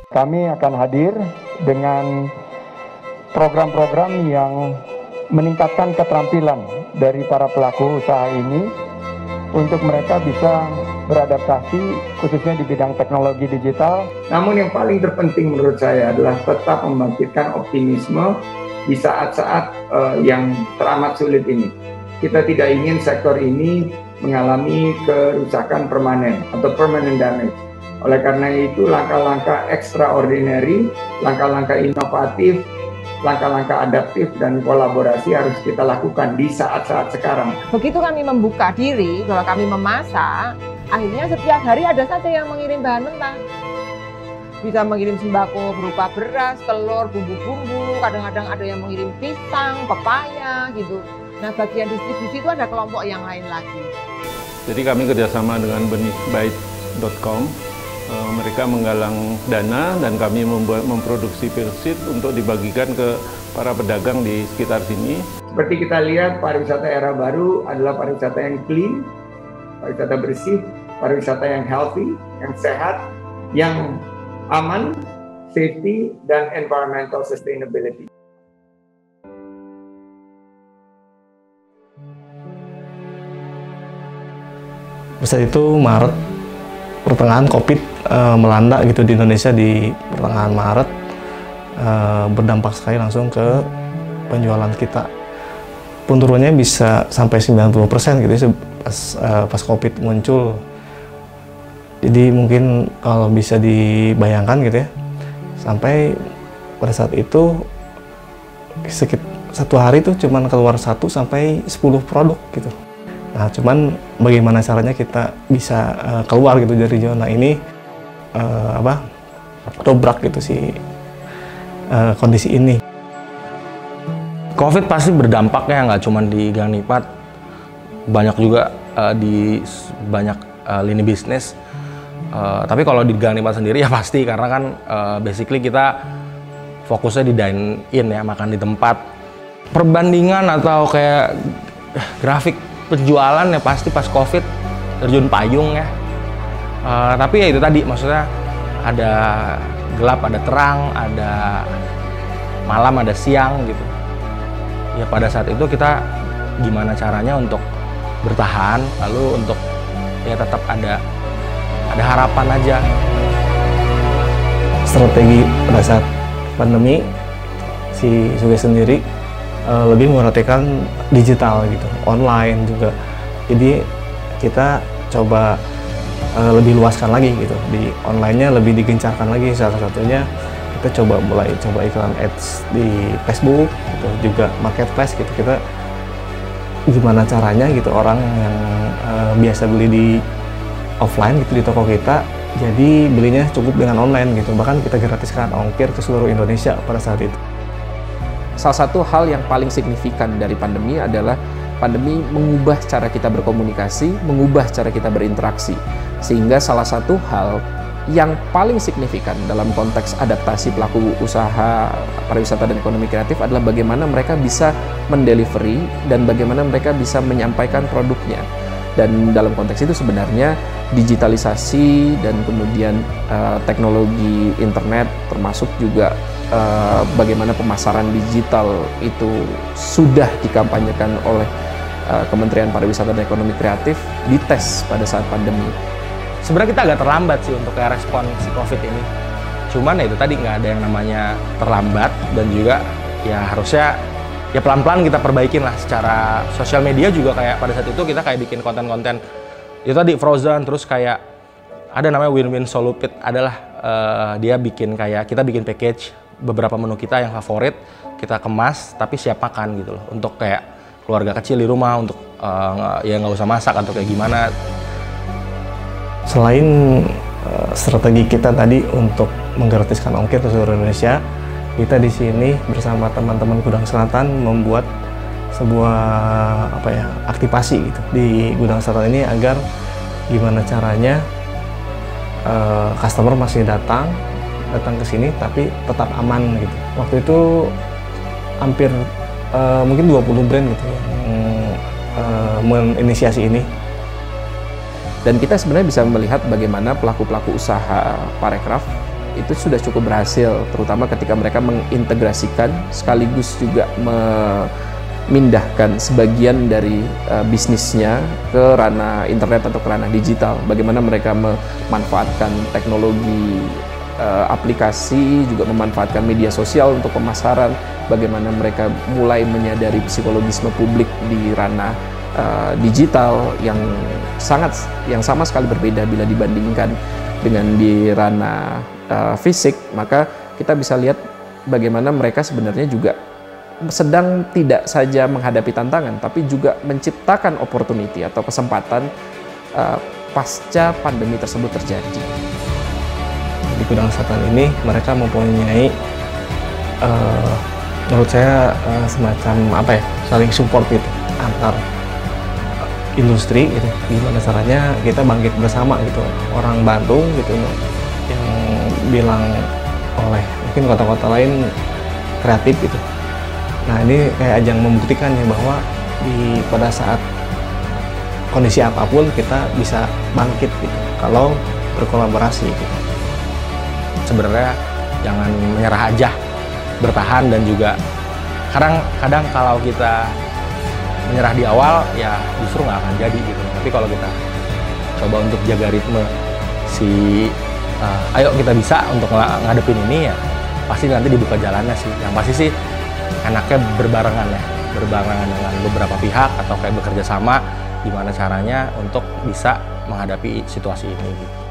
Kami akan hadir dengan program-program yang meningkatkan keterampilan dari para pelaku usaha ini untuk mereka bisa beradaptasi khususnya di bidang teknologi digital. Namun yang paling terpenting menurut saya adalah tetap membangkitkan optimisme di saat-saat yang teramat sulit ini. Kita tidak ingin sektor ini mengalami kerusakan permanen atau permanent damage. Oleh karena itu langkah-langkah extraordinary, langkah-langkah inovatif, langkah-langkah adaptif dan kolaborasi harus kita lakukan di saat-saat sekarang. Begitu kami membuka diri bahwa kami memasak, akhirnya setiap hari ada saja yang mengirim bahan mentah. Bisa mengirim sembako berupa beras, telur, bumbu-bumbu, kadang-kadang ada yang mengirim pisang, pepaya gitu. Nah, bagian distribusi itu ada kelompok yang lain lagi. Jadi kami kerjasama dengan benihbait.com. Mereka menggalang dana dan kami memproduksi pilsit untuk dibagikan ke para pedagang di sekitar sini. Seperti kita lihat, pariwisata era baru adalah pariwisata yang clean, pariwisata bersih, pariwisata yang healthy, yang sehat, yang aman, safety, dan environmental sustainability. Saat itu Maret, pertengahan COVID melanda gitu di Indonesia di pertengahan Maret, berdampak sekali langsung ke penjualan kita. Pun turunnya bisa sampai 90% gitu ya, pas COVID muncul. Jadi mungkin kalau bisa dibayangkan gitu ya, sampai pada saat itu sekitar satu hari tuh cuman keluar 1 sampai 10 produk gitu. Nah, cuman bagaimana caranya kita bisa keluar gitu dari zona ini, dobrak gitu si kondisi ini. COVID pasti berdampak ya, nggak cuma di Gang Nikmat, banyak juga di banyak lini bisnis. Tapi kalau di Gang Nikmat sendiri ya pasti, karena kan basically kita fokusnya di dine in ya, makan di tempat. Perbandingan atau kayak grafik penjualan ya pasti pas COVID terjun payung ya. Tapi ya itu tadi, maksudnya ada gelap, ada terang, ada malam, ada siang gitu. Ya pada saat itu kita gimana caranya untuk bertahan, lalu untuk ya tetap ada harapan aja. Strategi pada saat pandemi, si Sugeng sendiri lebih memperhatikan digital gitu, online juga. Jadi kita coba lebih luaskan lagi gitu, di online-nya lebih digencarkan lagi. Salah satunya kita mulai coba iklan ads di Facebook gitu, juga marketplace gitu. Kita gimana caranya gitu orang yang biasa beli di offline gitu di toko kita, jadi belinya cukup dengan online gitu. Bahkan kita gratiskan ongkir ke seluruh Indonesia pada saat itu. Salah satu hal yang paling signifikan dari pandemi adalah pandemi mengubah cara kita berkomunikasi, mengubah cara kita berinteraksi. Sehingga salah satu hal yang paling signifikan dalam konteks adaptasi pelaku usaha pariwisata dan ekonomi kreatif adalah bagaimana mereka bisa mendelivery dan bagaimana mereka bisa menyampaikan produknya. Dan dalam konteks itu sebenarnya digitalisasi dan kemudian teknologi internet, termasuk juga bagaimana pemasaran digital itu sudah dikampanyekan oleh Kementerian Pariwisata dan Ekonomi Kreatif, dites pada saat pandemi. Sebenarnya kita agak terlambat sih untuk kayak respon si COVID ini. Cuman ya itu tadi, nggak ada yang namanya terlambat, dan juga ya harusnya ya pelan-pelan kita perbaikin lah secara sosial media juga. Kayak pada saat itu kita kayak bikin konten-konten itu tadi Frozen, terus kayak ada namanya Win-Win Solupit, adalah dia bikin kayak kita bikin package beberapa menu kita yang favorit, kita kemas tapi siap makan gitu loh, untuk kayak keluarga kecil di rumah, untuk ya nggak usah masak atau kayak gimana. Selain strategi kita tadi untuk menggratiskan ongkir ke seluruh Indonesia, kita di sini bersama teman-teman Gudang Selatan membuat sebuah aktivasi gitu di Gudang Selatan ini, agar gimana caranya customer masih datang ke sini tapi tetap aman gitu. Waktu itu hampir mungkin 20 brand gitu yang menginisiasi ini. Dan kita sebenarnya bisa melihat bagaimana pelaku-pelaku usaha parekraf itu sudah cukup berhasil, terutama ketika mereka mengintegrasikan sekaligus juga memindahkan sebagian dari bisnisnya ke ranah internet atau ke ranah digital. Bagaimana mereka memanfaatkan teknologi aplikasi, juga memanfaatkan media sosial untuk pemasaran, bagaimana mereka mulai menyadari psikologisme publik di ranah digital yang sama sekali berbeda bila dibandingkan dengan di ranah fisik. Maka kita bisa lihat bagaimana mereka sebenarnya juga sedang tidak saja menghadapi tantangan, tapi juga menciptakan opportunity atau kesempatan pasca pandemi tersebut terjadi. Di bidang kesehatan ini mereka mempunyai menurut saya semacam saling support gitu antar industri gitu. Gimana caranya kita bangkit bersama gitu. Orang Bandung gitu yang bilang oleh mungkin kota-kota lain kreatif gitu. Nah, ini kayak ajang membuktikan ya bahwa pada saat kondisi apapun kita bisa bangkit gitu kalau berkolaborasi gitu. Sebenarnya jangan menyerah aja, bertahan, dan juga kadang kalau kita menyerah di awal ya justru nggak akan jadi gitu. Tapi kalau kita coba untuk jaga ritme ayo kita bisa untuk ngadepin ini, ya pasti nanti dibuka jalannya sih. Yang pasti sih enaknya berbarengan dengan beberapa pihak atau kayak bekerja sama gimana caranya untuk bisa menghadapi situasi ini gitu.